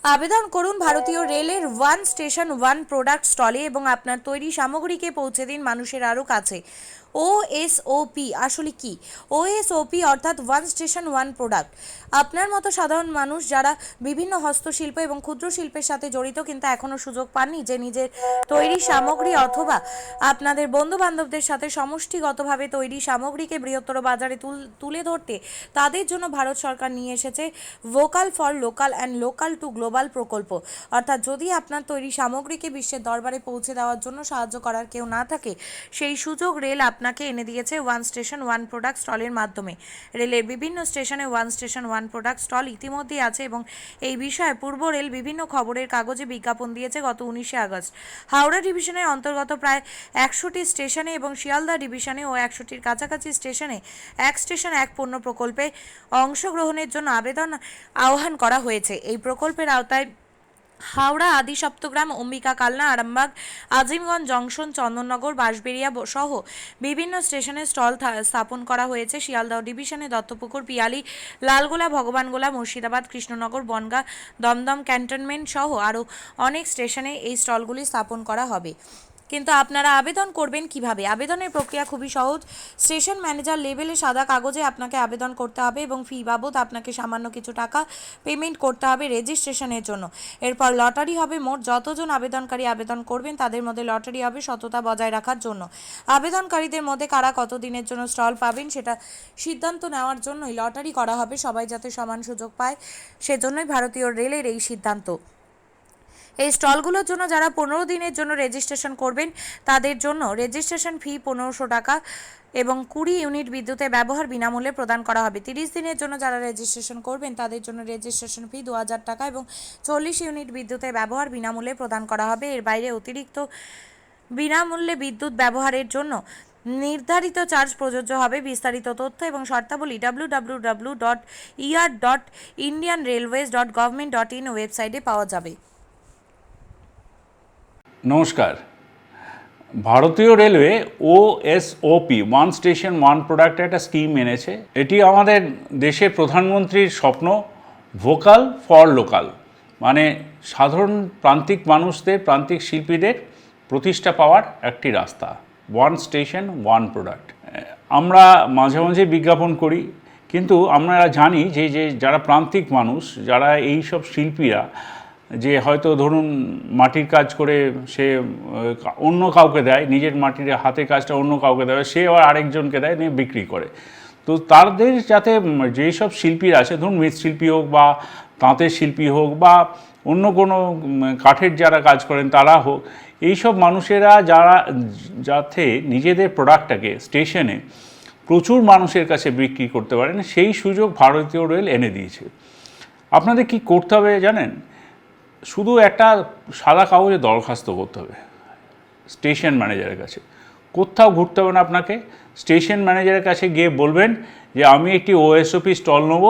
আবেদন করুন ভারতীয় রেলের ওয়ান স্টেশন ওয়ান প্রোডাক্ট স্টলে এবং আপনার তৈরি সামগ্রীকে পৌঁছে দিন মানুষের আরও কাছে। ওএসওপি আসলে কি? ওএসওপি অর্থাৎ ওয়ান স্টেশন ওয়ান প্রোডাক্ট। আপনার মতো সাধারণ মানুষ যারা বিভিন্ন হস্তশিল্প এবং ক্ষুদ্র শিল্পের সাথে জড়িত কিন্তু এখনও সুযোগ পাননি যে নিজের তৈরি সামগ্রী অথবা আপনাদের বন্ধু বান্ধবদের সাথে সমষ্টিগতভাবে তৈরি সামগ্রীকে বৃহত্তর বাজারে তুলে ধরতে, তাদের জন্য ভারত সরকার নিয়ে এসেছে vocal for local and local to global প্রকল্প। অর্থাৎ যদি আপনার তৈরি সামগ্রীকে বিশ্বের দরবারে পৌঁছে দেওয়ার জন্য সাহায্য করার কেউ না থাকে, সেই সুযোগ রেল আপনাকে এনে দিয়েছে ওয়ান স্টেশন ওয়ান প্রোডাক্ট স্টলের মাধ্যমে। রেলের বিভিন্ন স্টেশনে one station one product stall ইতিমধ্যেই আছে এবং এই বিষয়ে পূর্ব রেল বিভিন্ন খবরের কাগজে বিজ্ঞাপন দিয়েছে গত 19শে আগস্ট। হাওড়া ডিভিশনের অন্তর্গত প্রায় 100টি স্টেশনে এবং শিয়ালদা ডিভিশনে ও 100টির কাছাকাছি স্টেশনে এক স্টেশন এক পণ্য প্রকল্পে অংশগ্রহণের জন্য আহ্বান করা হয়েছে। এই প্রকল্পের আওতায় হাওড়া, আদি সপ্তগ্রাম, অম্বিকা কালনা, আরামবাগ, আজিমগঞ্জ জংশন, চন্দননগর, বাঁশবেড়িয়া সহ বিভিন্ন স্টেশনে স্টল স্থাপন করা হয়েছে। শিয়ালদহ ডিভিশনে দত্তপুকুর, পিয়ালি, লালগোলা, ভগবানগোলা, মুর্শিদাবাদ, কৃষ্ণনগর, বনগাঁ, দমদম ক্যান্টনমেন্ট সহ আরও অনেক স্টেশনে এই স্টলগুলি স্থাপন করা হবে। কিন্তু আপনারা আবেদন করবেন কিভাবে? আবেদনের প্রক্রিয়া খুবই সহজ। স্টেশন ম্যানেজার লেভেলে সাদা কাগজে আপনাকে আবেদন করতে হবে এবং ফি বাবদ আপনাকে সামান্য কিছু টাকা পেমেন্ট করতে হবে রেজিস্ট্রেশনের জন্য। এরপর লটারি হবে। মোট যতজন আবেদনকারী আবেদন করবেন তাদের মধ্যে লটারি হবে সততা বজায় রাখার জন্য। আবেদনকারীদের মধ্যে কারা কতদিনের জন্য স্টল পাবেন সেটা সিদ্ধান্ত নেওয়ার জন্যই লটারি করা হবে। সবাই যাতে সমান সুযোগ পায় সেজন্যই ভারতীয় রেলের এই সিদ্ধান্ত। এই স্টলগুলোর জন্য যারা 15 দিনের জন্য রেজিস্ট্রেশন করবেন তাদের জন্য রেজিস্ট্রেশন ফি 1500 টাকা এবং 20 ইউনিট বিদ্যুতের ব্যবহার বিনামূল্যে প্রদান করা হবে। 30 দিনের জন্য যারা রেজিস্ট্রেশন করবেন তাদের জন্য রেজিস্ট্রেশন ফি 2000 টাকা এবং 40 ইউনিট বিদ্যুতের ব্যবহার বিনামূল্যে প্রদান করা হবে। এর বাইরে অতিরিক্ত বিনামূল্যে বিদ্যুৎ ব্যবহারের জন্য নির্ধারিত চার্জ প্রযোজ্য হবে। বিস্তারিত তথ্য এবং শর্তাবলী www.er.indianrailways.government.in ওয়েবসাইটে পাওয়া যাবে। নমস্কার। ভারতীয় railway OSOP one station one product একটা স্কিম এনেছে। এটি আমাদের দেশের প্রধানমন্ত্রীর স্বপ্ন, ভোকাল ফর লোকাল, মানে সাধারণ প্রান্তিক মানুষদের, প্রান্তিক শিল্পীদের প্রতিষ্ঠা পাওয়ার একটি রাস্তা। ওয়ান স্টেশন ওয়ান প্রোডাক্ট আমরা মাঝে মাঝে বিজ্ঞাপন করি, কিন্তু আমরা জানি যে যারা প্রান্তিক মানুষ, যারা এই সব শিল্পীরা, যে হয়তো ধরুন মাটির কাজ করে সে অন্য কাউকে দেয়, নিজের মাটির হাতের কাজটা অন্য কাউকে দেয়, সে আবার আরেকজনকে দেয়, নিয়ে বিক্রি করে। তো তাদের যাতে যেই সব শিল্পীরা আছে, ধরুন মৃৎশিল্পী হোক বা তাঁতের শিল্পী হোক বা অন্য কোনো কাঠের যারা কাজ করেন তারা হোক, এইসব মানুষেরা যাতে নিজেদের প্রোডাক্টটাকে স্টেশনে প্রচুর মানুষের কাছে বিক্রি করতে পারেন, সেই সুযোগ ভারতীয় রেল এনে দিয়েছে। আপনাদের কি করতে হবে জানেন? শুধু একটা সাদা কাগজে দরখাস্ত করতে হবে স্টেশন ম্যানেজারের কাছে। কোথাও ঘুরতে হবে না আপনাকে। স্টেশন ম্যানেজারের কাছে গিয়ে বলবেন যে আমি একটি ওএসওপি স্টল নেব,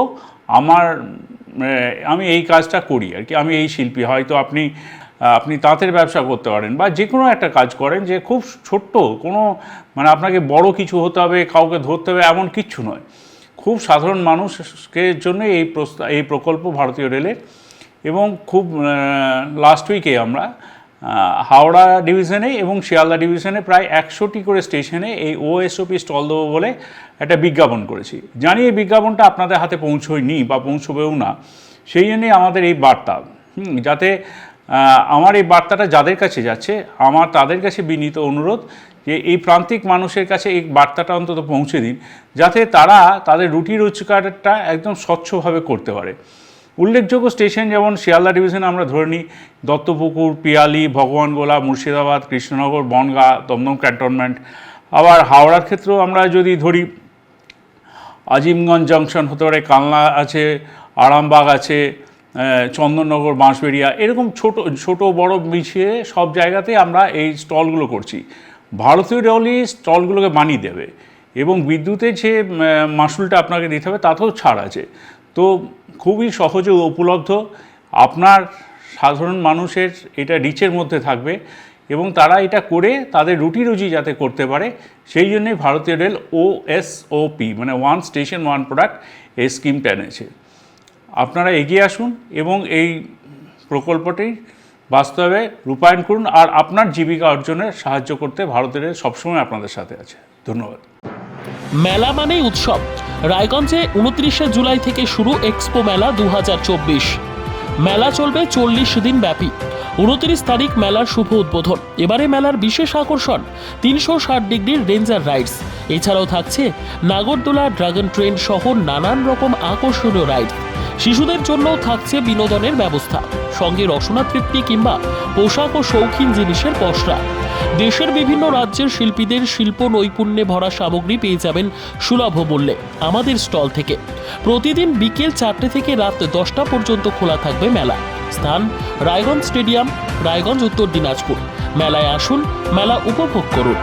আমি এই কাজটা করি আর কি, আমি এই শিল্পী। হয়তো আপনি তাঁতের ব্যবসা করতে পারেন বা যে কোনো একটা কাজ করেন, যে খুব ছোট্ট কোনো, মানে আপনাকে বড় কিছু হতে হবে, কাউকে ধরতে হবে এমন কিচ্ছু নয়। খুব সাধারণ মানুষকে জন্য এই প্রকল্প ভারতীয় রেলের। এবং খুব লাস্ট উইকে আমরা হাওড়া ডিভিশনে এবং শিয়ালদা ডিভিশনে প্রায় 100টি করে স্টেশনে এই ওএসওপি স্টল দেবো বলে একটা বিজ্ঞাপন করেছি। জানি এই বিজ্ঞাপনটা আপনাদের হাতে পৌঁছয়নি বা পৌঁছবেও না, সেই জন্যই আমাদের এই বার্তা। যাতে আমার এই বার্তাটা যাদের কাছে যাচ্ছে, আমার তাদের কাছে বিনীত অনুরোধ যে এই প্রান্তিক মানুষের কাছে এই বার্তাটা অন্তত পৌঁছে দিন, যাতে তারা তাদের রুটি রোজগারটা একদম স্বচ্ছভাবে করতে পারে। উল্লেখযোগ্য স্টেশন যেমন শিয়ালদা ডিভিশনে আমরা ধরে নিই দত্তপুকুর, পিয়ালি, ভগবানগোলা, মুর্শিদাবাদ, কৃষ্ণনগর, বনগাঁ, দমদম ক্যান্টনমেন্ট। আবার হাওড়ার ক্ষেত্রেও আমরা যদি ধরি আজিমগঞ্জ জংশন হতে পারে, কালনা আছে, আরামবাগ আছে, চন্দননগর, বাঁশবেড়িয়া, এরকম ছোট বড় মিশিয়ে সব জায়গাতে আমরা এই স্টলগুলো করছি। ভারতীয় রেলই স্টলগুলোকে বানিয়ে দেবে এবং বিদ্যুতের যে মাসুলটা আপনাকে দিতে হবে তাতেও ছাড় আছে। তো খুবই সহজে উপলব্ধ, আপনার সাধারণ মানুষের এটা রিচের মধ্যে থাকবে এবং তারা এটা করে তাদের রুটি রুজি যাতে করতে পারে, সেই জন্যই ভারতীয় রেল ওএসওপি মানে ওয়ান স্টেশন ওয়ান প্রোডাক্ট এই স্কিমটা এনেছে। আপনারা এগিয়ে আসুন এবং এই প্রকল্পটি বাস্তবে রূপায়ণ করুন আর আপনার জীবিকা অর্জনে সাহায্য করতে ভারতের সবসময় আপনাদের সাথে আছে। ধন্যবাদ। মেলা মানেই উৎসব। রায়গঞ্জে 29শে জুলাই থেকে শুরু এক্সপো মেলা 2024। মেলা চলবে 40 দিন ব্যাপী। 29 তারিখ মেলার শুভ উদ্বোধন। এবারে মেলার বিশেষ আকর্ষণ 360 ডিগ্রির রেঞ্জার রাইডস। এছাড়াও থাকছে নাগরদোলা, ড্রাগন ট্রেন সহ নানান রকম আকর্ষণীয় রাইড। শিশুদের জন্যও থাকছে বিনোদনের ব্যবস্থা, সঙ্গে রসনা তৃপ্তি কিংবা পোশাক ও শৌখিন জিনিসের পসরা। দেশের বিভিন্ন রাজ্যের শিল্পীদের শিল্প নৈপুণ্যে ভরা সামগ্রী পেয়ে যাবেন সুলভ মূল্যে আমাদের স্টল থেকে। প্রতিদিন বিকেল 4টে থেকে রাত 10টা পর্যন্ত খোলা থাকবে মেলা। স্থান রায়গঞ্জ স্টেডিয়াম, রায়গঞ্জ, উত্তর দিনাজপুর। মেলায় আসুন, মেলা উপভোগ করুন।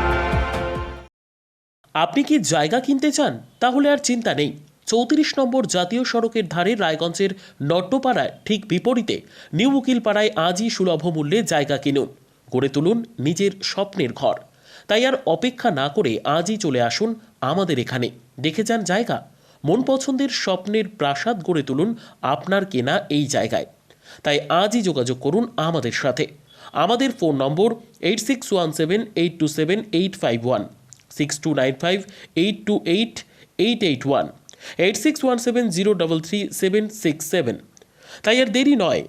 আপনি কি জায়গা কিনতে চান? তাহলে আর চিন্তা নেই। 34 নম্বর জাতীয় সড়কের ধারে রায়গঞ্জের নট্টপাড়ায় ঠিক বিপরীতে নিউ উকিলপাড়ায় আজই সুলভ মূল্যে জায়গা কিনুন, গড়ে তুলুন নিজের স্বপ্নের ঘর। তাই আর অপেক্ষা না করে আজই চলে আসুন আমাদের এখানে, দেখে যান জায়গা। মন পছন্দের স্বপ্নের প্রাসাদ গড়ে তুলুন আপনার কেনা এই জায়গায়। তাই আজই যোগাযোগ করুন আমাদের সাথে। আমাদের ফোন নম্বর 8617827851, 6295828881, 8617033767। তাই আর দেরি নয়,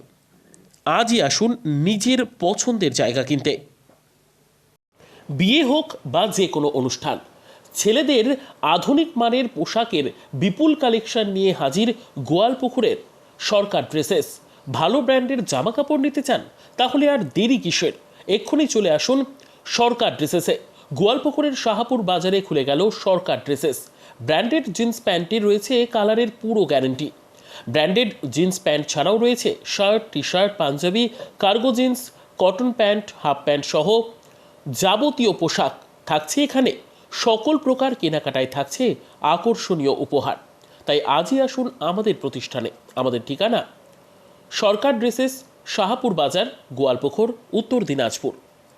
আজই আসুন নিজের পছন্দের জায়গা কিনতে। বিয়ে হোক বা যে কোনো অনুষ্ঠান, ছেলেদের আধুনিক মানের পোশাকের বিপুল কালেকশন নিয়ে হাজির গোয়ালপুকুরের সরকার ড্রেসেস। ভালো ব্র্যান্ডের জামা কাপড় নিতে চান? তাহলে আর দেরি কিসের? এক্ষুনি চলে আসুন সরকার ড্রেসেসে। গোয়ালপুকুরের শাহাপুর বাজারে খুলে গেল সরকার ড্রেসেস। ব্র্যান্ডেড জিন্স প্যান্টে রয়েছে কালারের পুরো গ্যারেন্টি। ব্র্যান্ডেড জিন্স প্যান্ট ছাড়াও রয়েছে shirt, T shirt, panjabi, cargo jeans, cotton pant, half pant সহ যাবতীয় পোশাক থাকছে এখানে। সকল প্রকার কেনাকাটায় থাকছে আকর্ষণীয় উপহার। তাই আজই আসুন আমাদের প্রতিষ্ঠানে। আমাদের ঠিকানা সরকার ড্রেসেস, শাহাপুর বাজার, গোয়ালপুকুর, উত্তর দিনাজপুর।